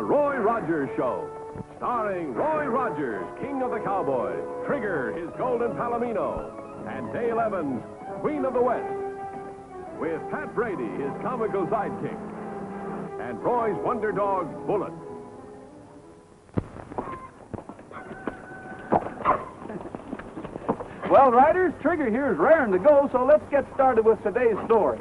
The Roy Rogers Show. Starring Roy Rogers, King of the Cowboys, Trigger, his golden Palomino, and Dale Evans, Queen of the West. With Pat Brady, his comical sidekick, and Roy's wonder dog, Bullet. Well, riders, Trigger here is raring to go, so let's get started with today's story.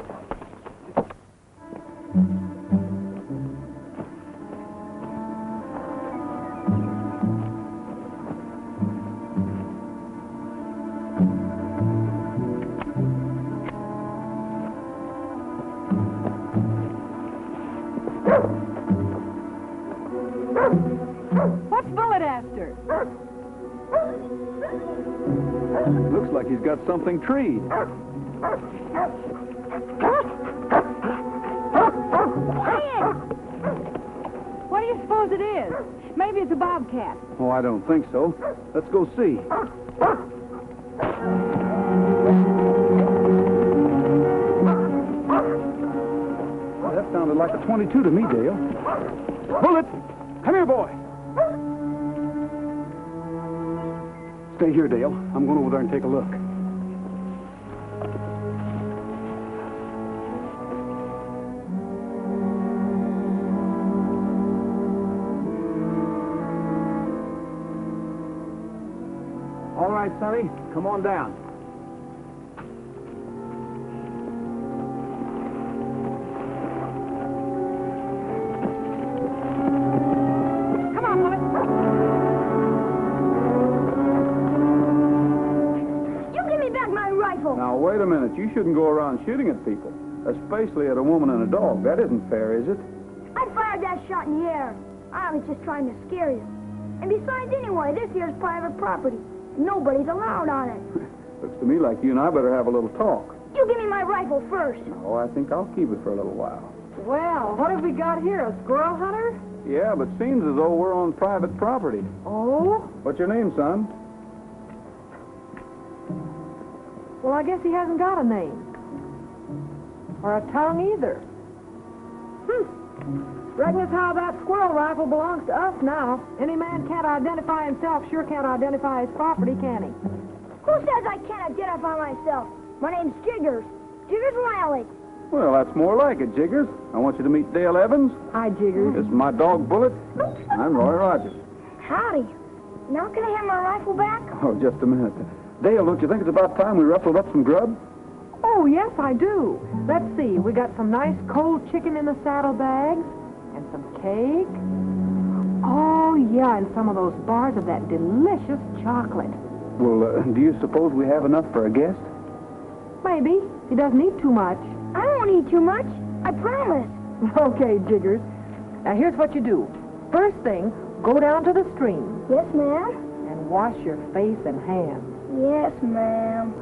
What's Bullet after? Looks like he's got something treed. What do you suppose it is? Maybe it's a bobcat. Oh, I don't think so. Let's go see. That sounded like a 22 to me, Dale. Bullet! Come here, boy! Stay here, Dale. I'm going over there and take a look. All right, Sonny. Come on down. Come on, Bullet. You give me back my rifle. Now, wait a minute. You shouldn't go around shooting at people, especially at a woman and a dog. That isn't fair, is it? I fired that shot in the air. I was just trying to scare you. And besides, anyway, this here's private property. Nobody's allowed on it. Looks to me like you and I better have a little talk. You give me my rifle first. Oh, I think I'll keep it for a little while. Well, what have we got here? A squirrel hunter? Yeah, but seems as though we're on private property. Oh? What's your name, son? Well, I guess he hasn't got a name. Or a tongue either. Reckon as how that squirrel rifle belongs to us now. Any man can't identify himself, sure can't identify his property, can he? Who says I can't identify myself? My name's Jiggers. Jiggers Riley. Well, that's more like it, Jiggers. I want you to meet Dale Evans. Hi, Jiggers. This is my dog, Bullet. I'm Roy Rogers. Howdy. Now can I have my rifle back? Oh, just a minute. Dale, don't you think it's about time we ruffled up some grub? Oh, yes, I do. Let's see. We got some nice cold chicken in the saddlebags. And some cake. Oh, yeah, and some of those bars of that delicious chocolate. Well, do you suppose we have enough for a guest? Maybe. He doesn't eat too much. I won't eat too much. I promise. Okay, Jiggers. Now, here's what you do. First thing, go down to the stream. Yes, ma'am. And wash your face and hands. Yes, ma'am.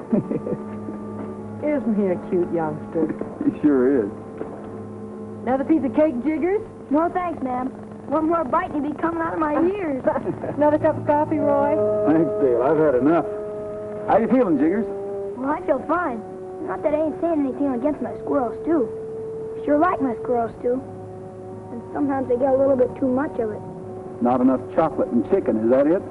Isn't he a cute youngster? He sure is. Another piece of cake, Jiggers? No, thanks, ma'am. One more bite and it'll be coming out of my ears. Another cup of coffee, Roy? Thanks, Dale. I've had enough. How you feeling, Jiggers? Well, I feel fine. Not that I ain't saying anything against my squirrel stew. Sure like my squirrel stew. And sometimes they get a little bit too much of it. Not enough chocolate and chicken, is that it?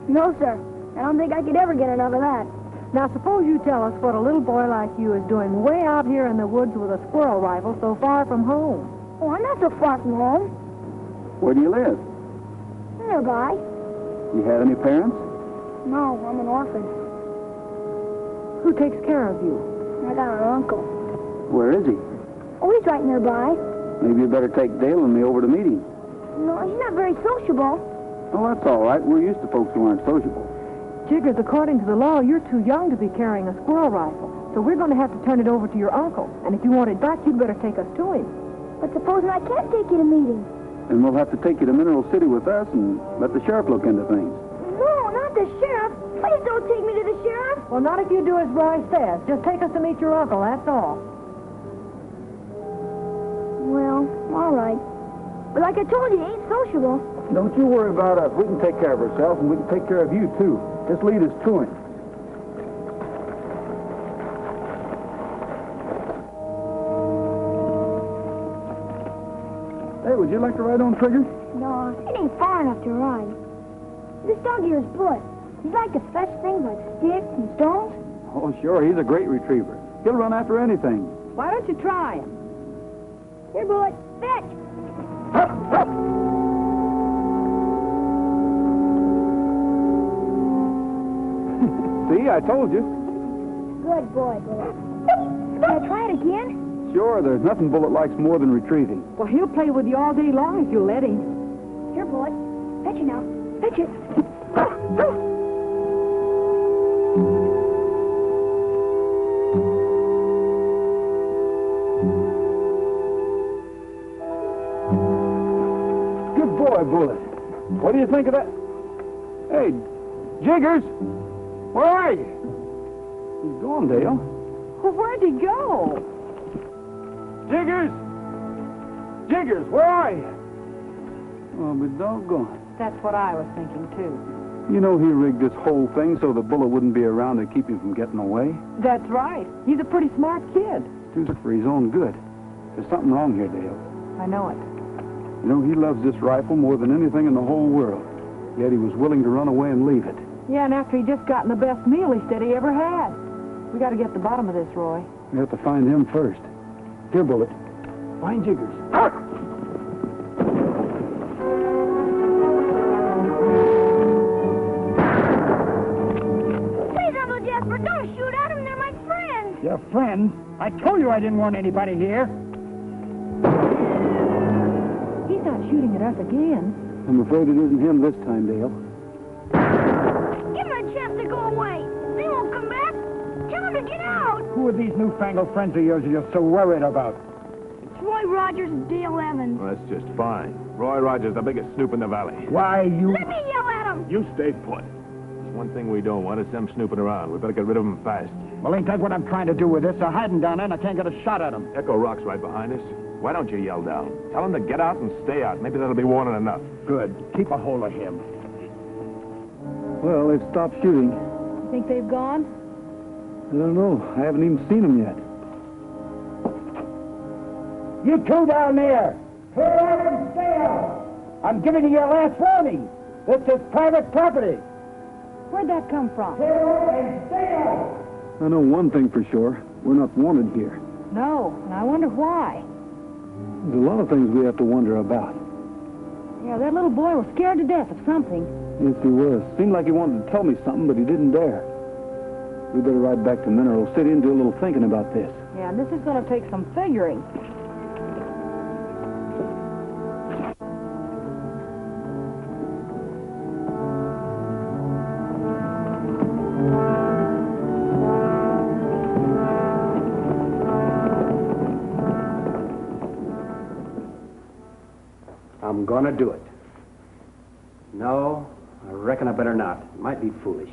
No, sir. I don't think I could ever get enough of that. Now, suppose you tell us what a little boy like you is doing way out here in the woods with a squirrel rifle so far from home. Oh, I'm not so far from home. Where do you live? Nearby. You had any parents? No, I'm an orphan. Who takes care of you? I got an uncle. Where is he? Oh, he's right nearby. Maybe you better take Dale and me over to meet him. No, he's not very sociable. Oh, that's all right. We're used to folks who aren't sociable. Jiggers, according to the law, you're too young to be carrying a squirrel rifle. So we're going to have to turn it over to your uncle. And if you want it back, you'd better take us to him. But supposing I can't take you to meet him? And we'll have to take you to Mineral City with us and let the sheriff look into things. No, not the sheriff. Please don't take me to the sheriff. Well, not if you do as Roy says. Just take us to meet your uncle, that's all. Well, all right. But like I told you, he ain't sociable. Don't you worry about us. We can take care of ourselves, and we can take care of you, too. Just lead us to him. Hey, would you like to ride on Trigger? No, it ain't far enough to ride. This dog here is Bullet. He's like to fetch things like sticks and stones. Oh, sure, he's a great retriever. He'll run after anything. Why don't you try him? Here, Bullet, fetch. Hup, hup. See, I told you. Good boy, Bullet. Can I try it again? Sure, there's nothing Bullet likes more than retrieving. Well, he'll play with you all day long if you let him. Here, Bullet. Fetch it now. Fetch it. Good boy, Bullet. What do you think of that? Hey, Jiggers! Where are you? He's gone, Dale. Well, where'd he go? Jiggers! Jiggers, where are you? Oh, but doggone. That's what I was thinking, too. You know he rigged this whole thing so the Bullet wouldn't be around to keep him from getting away? That's right. He's a pretty smart kid. Do it for his own good. There's something wrong here, Dale. I know it. You know, he loves this rifle more than anything in the whole world. Yet he was willing to run away and leave it. Yeah, and after he just gotten the best meal he said he ever had. We got to get to the bottom of this, Roy. We have to find him first. Here, Bullet. Find Jiggers. Please, Uncle Jasper, don't shoot at them. They're my friends. Your friends? I told you I didn't want anybody here. He's not shooting at us again. I'm afraid it isn't him this time, Dale. Give them a chance to go away. They won't come back. Tell them to get out. Who are these newfangled friends of yours you're so worried about? It's Roy Rogers and Dale Evans. Well, that's just fine. Roy Rogers, the biggest snoop in the valley. Why, you... Let me yell at them. You stay put. There's one thing we don't want is them snooping around. We better get rid of them fast. Well, ain't that what I'm trying to do with this? They're hiding down there and I can't get a shot at them. Echo Rock's right behind us. Why don't you yell down? Tell them to get out and stay out. Maybe that'll be warning enough. Good. Keep a hold of him. Well, they've stopped shooting. You think they've gone? I don't know. I haven't even seen them yet. You two down there, clear out and stay out. I'm giving you your last warning. This is private property. Where'd that come from? Clear out and stay out. I know one thing for sure. We're not wanted here. No, and I wonder why. There's a lot of things we have to wonder about. Yeah, that little boy was scared to death of something. Yes, he was. Seemed like he wanted to tell me something, but he didn't dare. We better ride back to Mineral City and do a little thinking about this. Yeah, and this is going to take some figuring. I'm gonna do it. No, I reckon I better not. It might be foolish.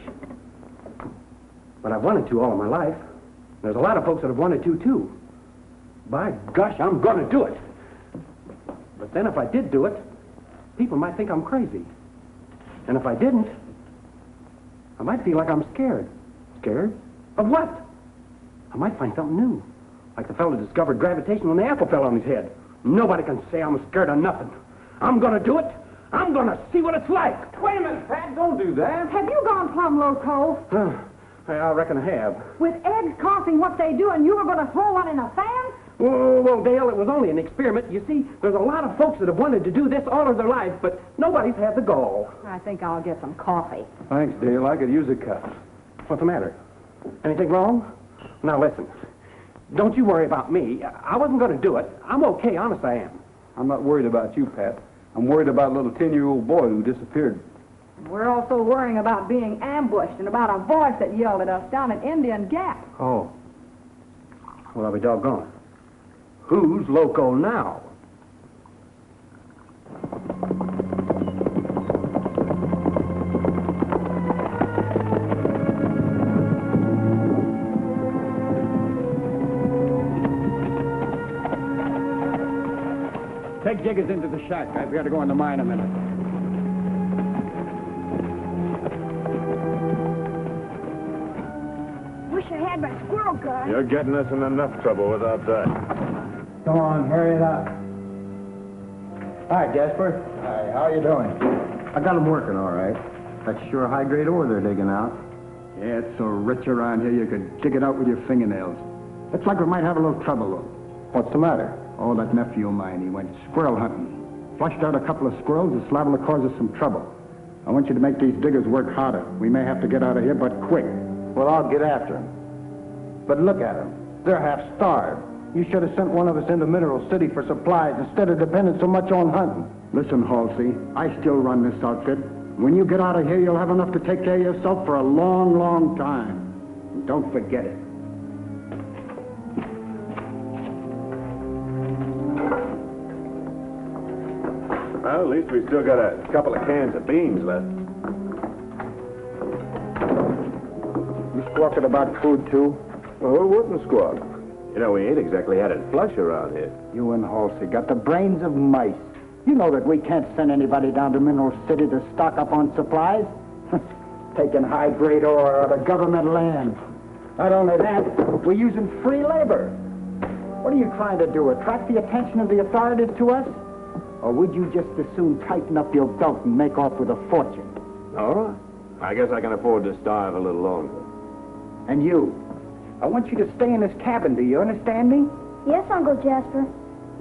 But I've wanted to all of my life. There's a lot of folks that have wanted to, too. By gosh, I'm gonna do it. But then if I did do it, people might think I'm crazy. And if I didn't, I might feel like I'm scared. Scared? Of what? I might find something new. Like the fellow who discovered gravitation when the apple fell on his head. Nobody can say I'm scared of nothing. I'm gonna do it. I'm gonna see what it's like. Wait a minute, Pat. Don't do that. Have you gone plumb loco? I reckon I have. With eggs costing what they do and you were going to throw one in a fan? Well, Dale, it was only an experiment. You see, there's a lot of folks that have wanted to do this all of their life, but nobody's had the gall. I think I'll get some coffee. Thanks, Dale. I could use a cup. What's the matter? Anything wrong? Now, listen. Don't you worry about me. I wasn't going to do it. I'm okay, honest I am. I'm not worried about you, Pat. I'm worried about a little 10-year-old boy who disappeared. We're also worrying about being ambushed and about a voice that yelled at us down at Indian Gap. Oh. Well, I'll be doggone. Who's loco now? Take Jiggers into the shack. I've got to go in the mine a minute. Wish I had my squirrel gun. You're getting us in enough trouble without that. Come on, hurry it up. Hi, Jasper. Hi, how you doing? I got them working all right. That's sure high-grade ore they're digging out. Yeah, it's so rich around here you could dig it out with your fingernails. Looks like we might have a little trouble, though. What's the matter? Oh, that nephew of mine, he went squirrel hunting. Flushed out a couple of squirrels. It's liable to cause us some trouble. I want you to make these diggers work harder. We may have to get out of here, but quick. Well, I'll get after them. But look at them. They're half starved. You should have sent one of us into Mineral City for supplies instead of depending so much on hunting. Listen, Halsey, I still run this outfit. When you get out of here, you'll have enough to take care of yourself for a long, long time. And don't forget it. Well, at least we still got a couple of cans of beans left. You squawking about food, too? Well, who wouldn't squawk? You know, we ain't exactly had it flush around here. You and Halsey got the brains of mice. You know that we can't send anybody down to Mineral City to stock up on supplies. Taking high-grade ore out of government land. Not only that, we're using free labor. What are you trying to do, attract the attention of the authorities to us? Or would you just as soon tighten up your belt and make off with a fortune? All right. I guess I can afford to starve a little longer. And you, I want you to stay in this cabin, do you understand me? Yes, Uncle Jasper.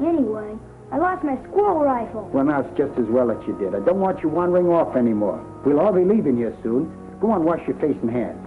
Anyway, I lost my squirrel rifle. Well, now it's just as well that you did. I don't want you wandering off anymore. We'll all be leaving here soon. Go on, wash your face and hands.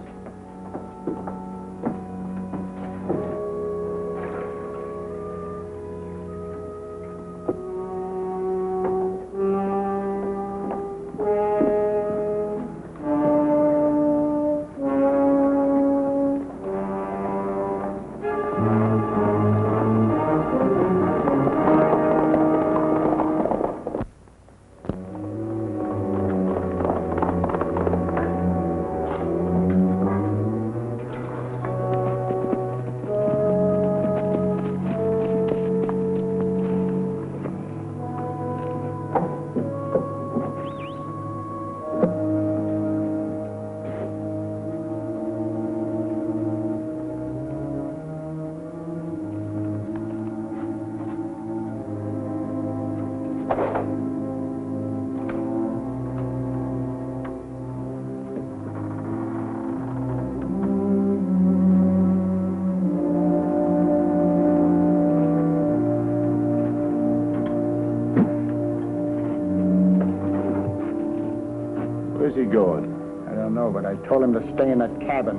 Where's he going? I don't know, but I told him to stay in that cabin.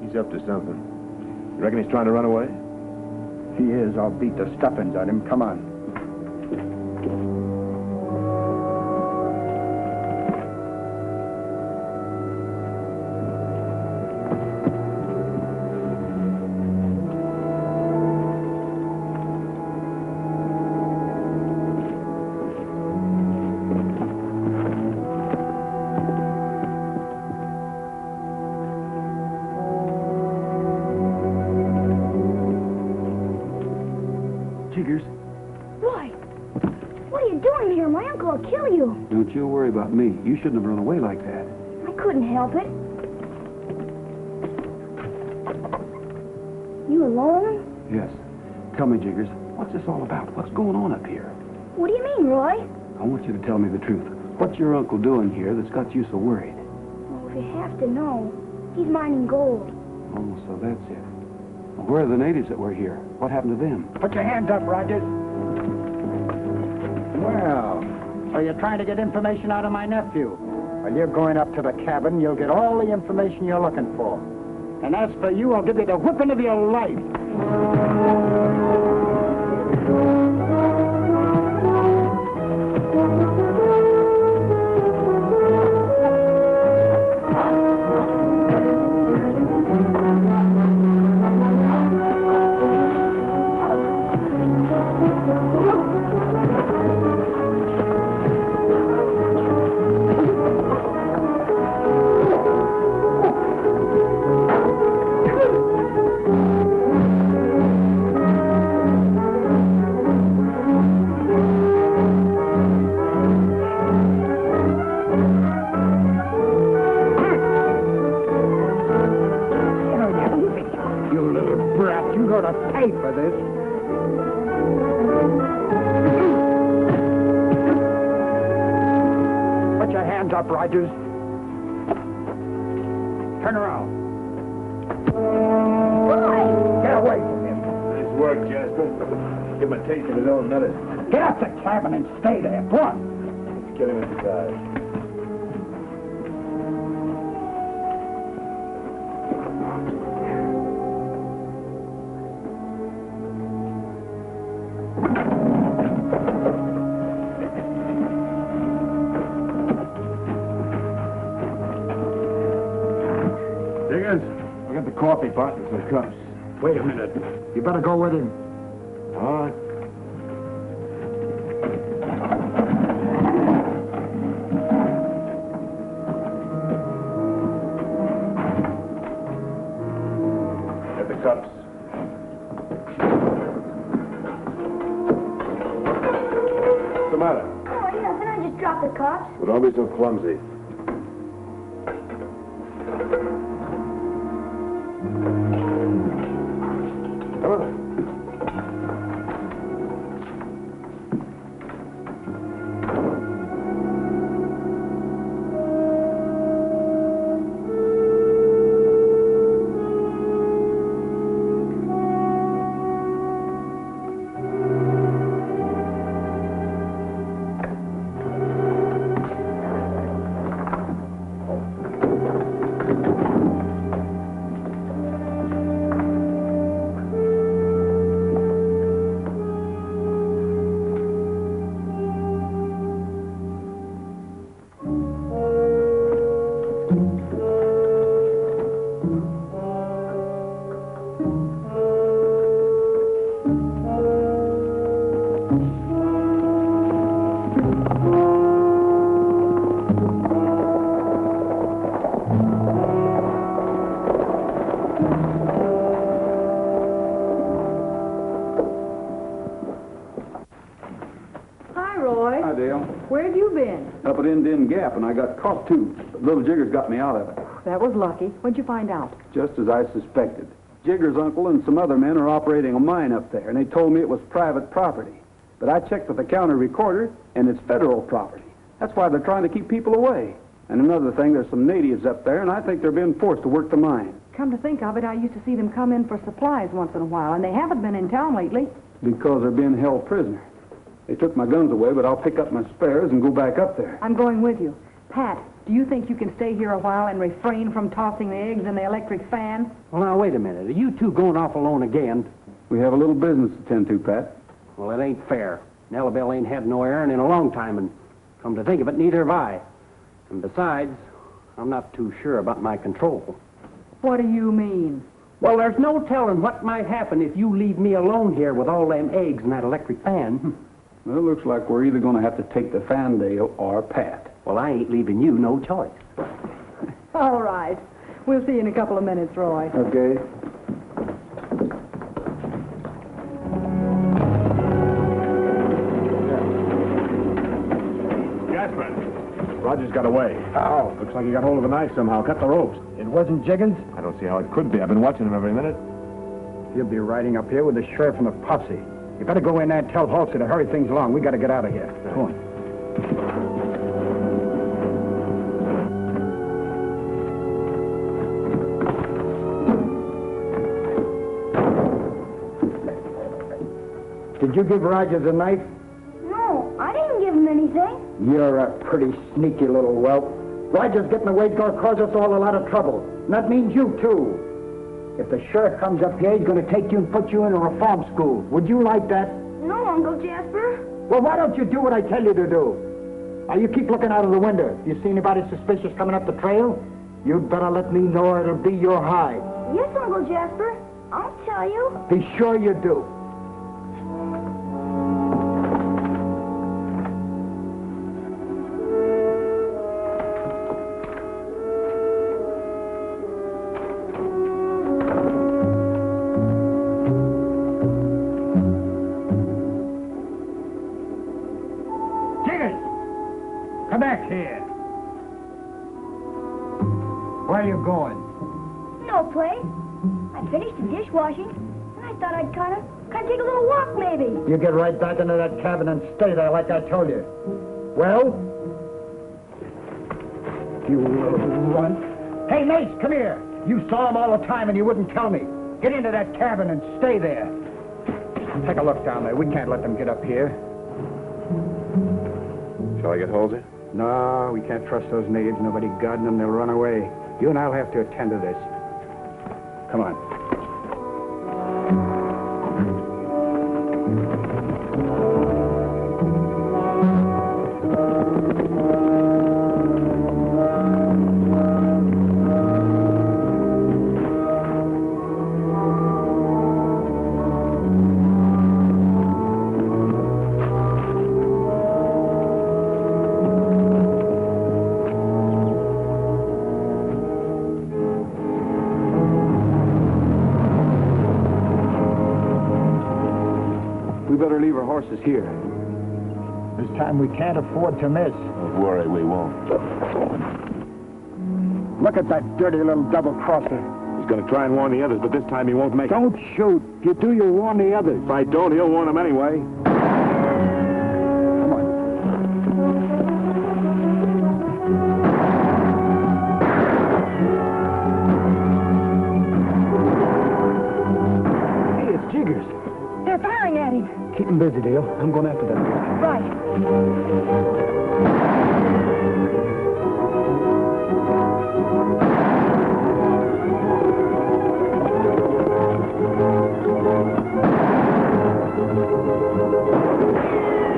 He's up to something. You reckon he's trying to run away? If he is, I'll beat the stuffings on him. Come on. Jiggers, Roy, what are you doing here? My uncle will kill you. don't you worry about me. You shouldn't have run away like that. I couldn't help it. You alone? Yes. Tell me, Jiggers, what's this all about? What's going on up here? What do you mean, Roy? I want you to tell me the truth. What's your uncle doing here that's got you so worried? Well, if you have to know, he's mining gold. Oh, so that's it. Well, where are the natives that were here? What happened to them? Put your hands up, Rogers. Well, so you're trying to get information out of my nephew. Well, you're going up to the cabin. You'll get all the information you're looking for. And as for you, I'll give you the whipping of your life. Pay for this. hands up, Rogers. Turn around. Boy! Get away from him. Nice work, Jasper. Give him a taste of his own medicine. Get up the cabin and stay there. Go on. Let's get him inside. I got the coffee pot and some cups. Wait a minute. You better go with him. All right. Get the cups. What's the matter? Oh, yeah, can I just drop the cups? Well, don't be so clumsy. Come on. Where have you been? Up at Indian Gap, and I got caught, too. But little Jigger's got me out of it. That was lucky. What'd you find out? Just as I suspected. Jigger's uncle and some other men are operating a mine up there, and they told me it was private property. But I checked with the county recorder, and it's federal property. That's why they're trying to keep people away. And another thing, there's some natives up there, and I think they're being forced to work the mine. Come to think of it, I used to see them come in for supplies once in a while, and they haven't been in town lately. Because they're being held prisoner. They took my guns away, but I'll pick up my spares and go back up there. I'm going with you. Pat, do you think you can stay here a while and refrain from tossing the eggs in the electric fan? Well, now, wait a minute. Are you two going off alone again? We have a little business to tend to, Pat. Well, it ain't fair. Nellybelle ain't had no errand in a long time, and come to think of it, neither have I. And besides, I'm not too sure about my control. What do you mean? Well, there's no telling what might happen if you leave me alone here with all them eggs in that electric fan. Well, it looks like we're either going to have to take the Fandale or Pat. Well, I ain't leaving you no choice. All right. We'll see you in a couple of minutes, Roy. Okay. Jasper, Roger's got away. How? Looks like he got hold of a knife somehow. Cut the ropes. It wasn't Jiggins? I don't see how it could be. I've been watching him every minute. He'll be riding up here with the sheriff and the posse. You better go in there and tell Halsey to hurry things along. We got to get out of here. Come on. Did you give Rogers a knife? No, I didn't give him anything. You're a pretty sneaky little whelp. Rogers getting away is going to cause us all a lot of trouble. And that means you, too. If the sheriff comes up here, he's going to take you and put you in a reform school. Would you like that? No, Uncle Jasper. Well, why don't you do what I tell you to do? Now, you keep looking out of the window. You see anybody suspicious coming up the trail? You'd better let me know or it'll be your hide. Yes, Uncle Jasper. I'll tell you. Be sure you do. Come back here. Where are you going? No place. I finished the dishwashing, and I thought I'd kind of take a little walk, maybe. You get right back into that cabin and stay there like I told you. Well? you little runt. Hey, Mace, come here. You saw him all the time and you wouldn't tell me. Get into that cabin and stay there. Take a look down there. We can't let them get up here. Shall I get Halsey? No, we can't trust those natives. Nobody guarding them. They'll run away. You and I'll have to attend to this. Come on. We better leave our horses here. This time we can't afford to miss. Don't worry, we won't. Look at that dirty little double-crosser. He's going to try and warn the others, but this time he won't make it. Don't shoot. If you do, you'll warn the others. If I don't, he'll warn them anyway. Come on. Hey, it's Jiggers. They're firing at him. Keep him busy, Dale. I'm going after that guy. Right.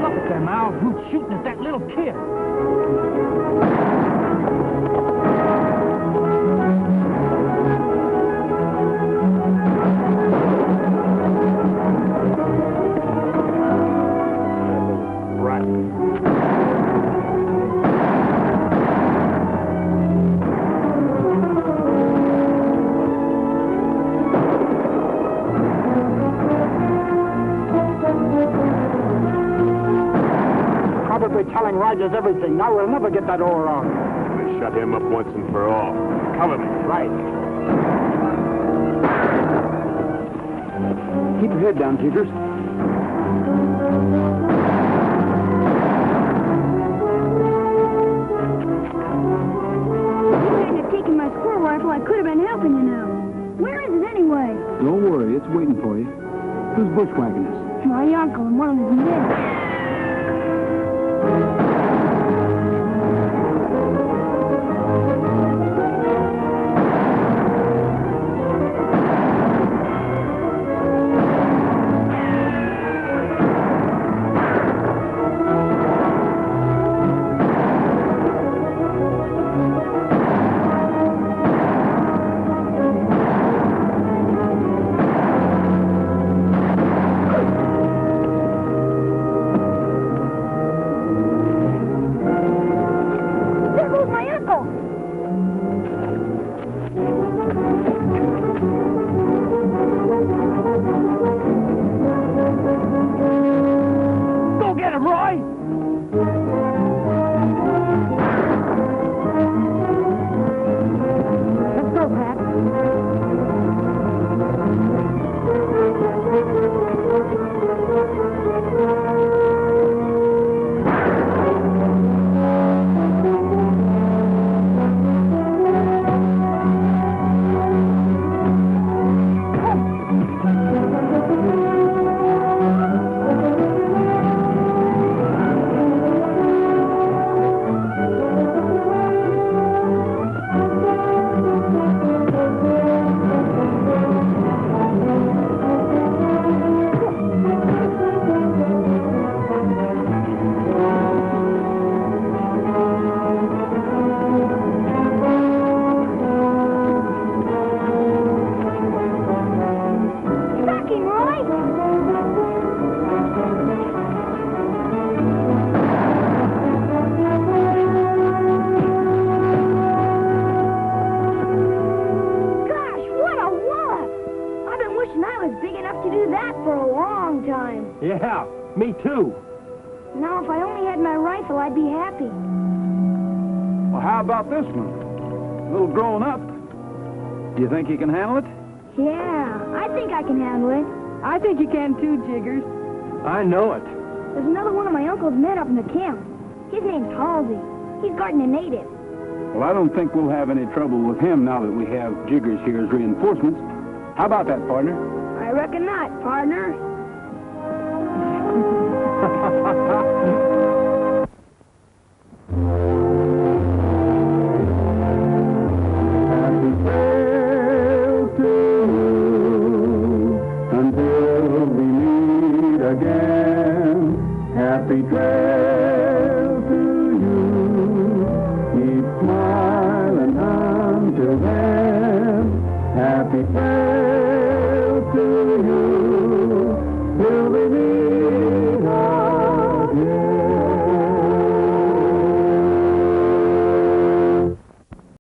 Look at them, Al. Who's shooting at that little kid? Probably telling Rogers everything. Now we'll never get that ore on. We shut him up once and for all. Cover me. Right. Keep your head down, Jiggers. If you hadn't taken my squirrel rifle, I could have been helping you now. Where is it anyway? Don't worry, it's waiting for you. Who's bushwhacking us? My uncle and one of his men. Yeah, me too. Now, if I only had my rifle, I'd be happy. Well, how about this one? A little grown up. Do you think you can handle it? Yeah, I think I can handle it. I think you can too, Jiggers. I know it. There's another one of my uncle's men up in the camp. His name's Halsey. He's guarding a native. Well, I don't think we'll have any trouble with him now that we have Jiggers here as reinforcements. How about that, partner? I reckon not, partner. Happy trail to you until we meet again. Happy trail to you. Keep smiling until then. Happy trail.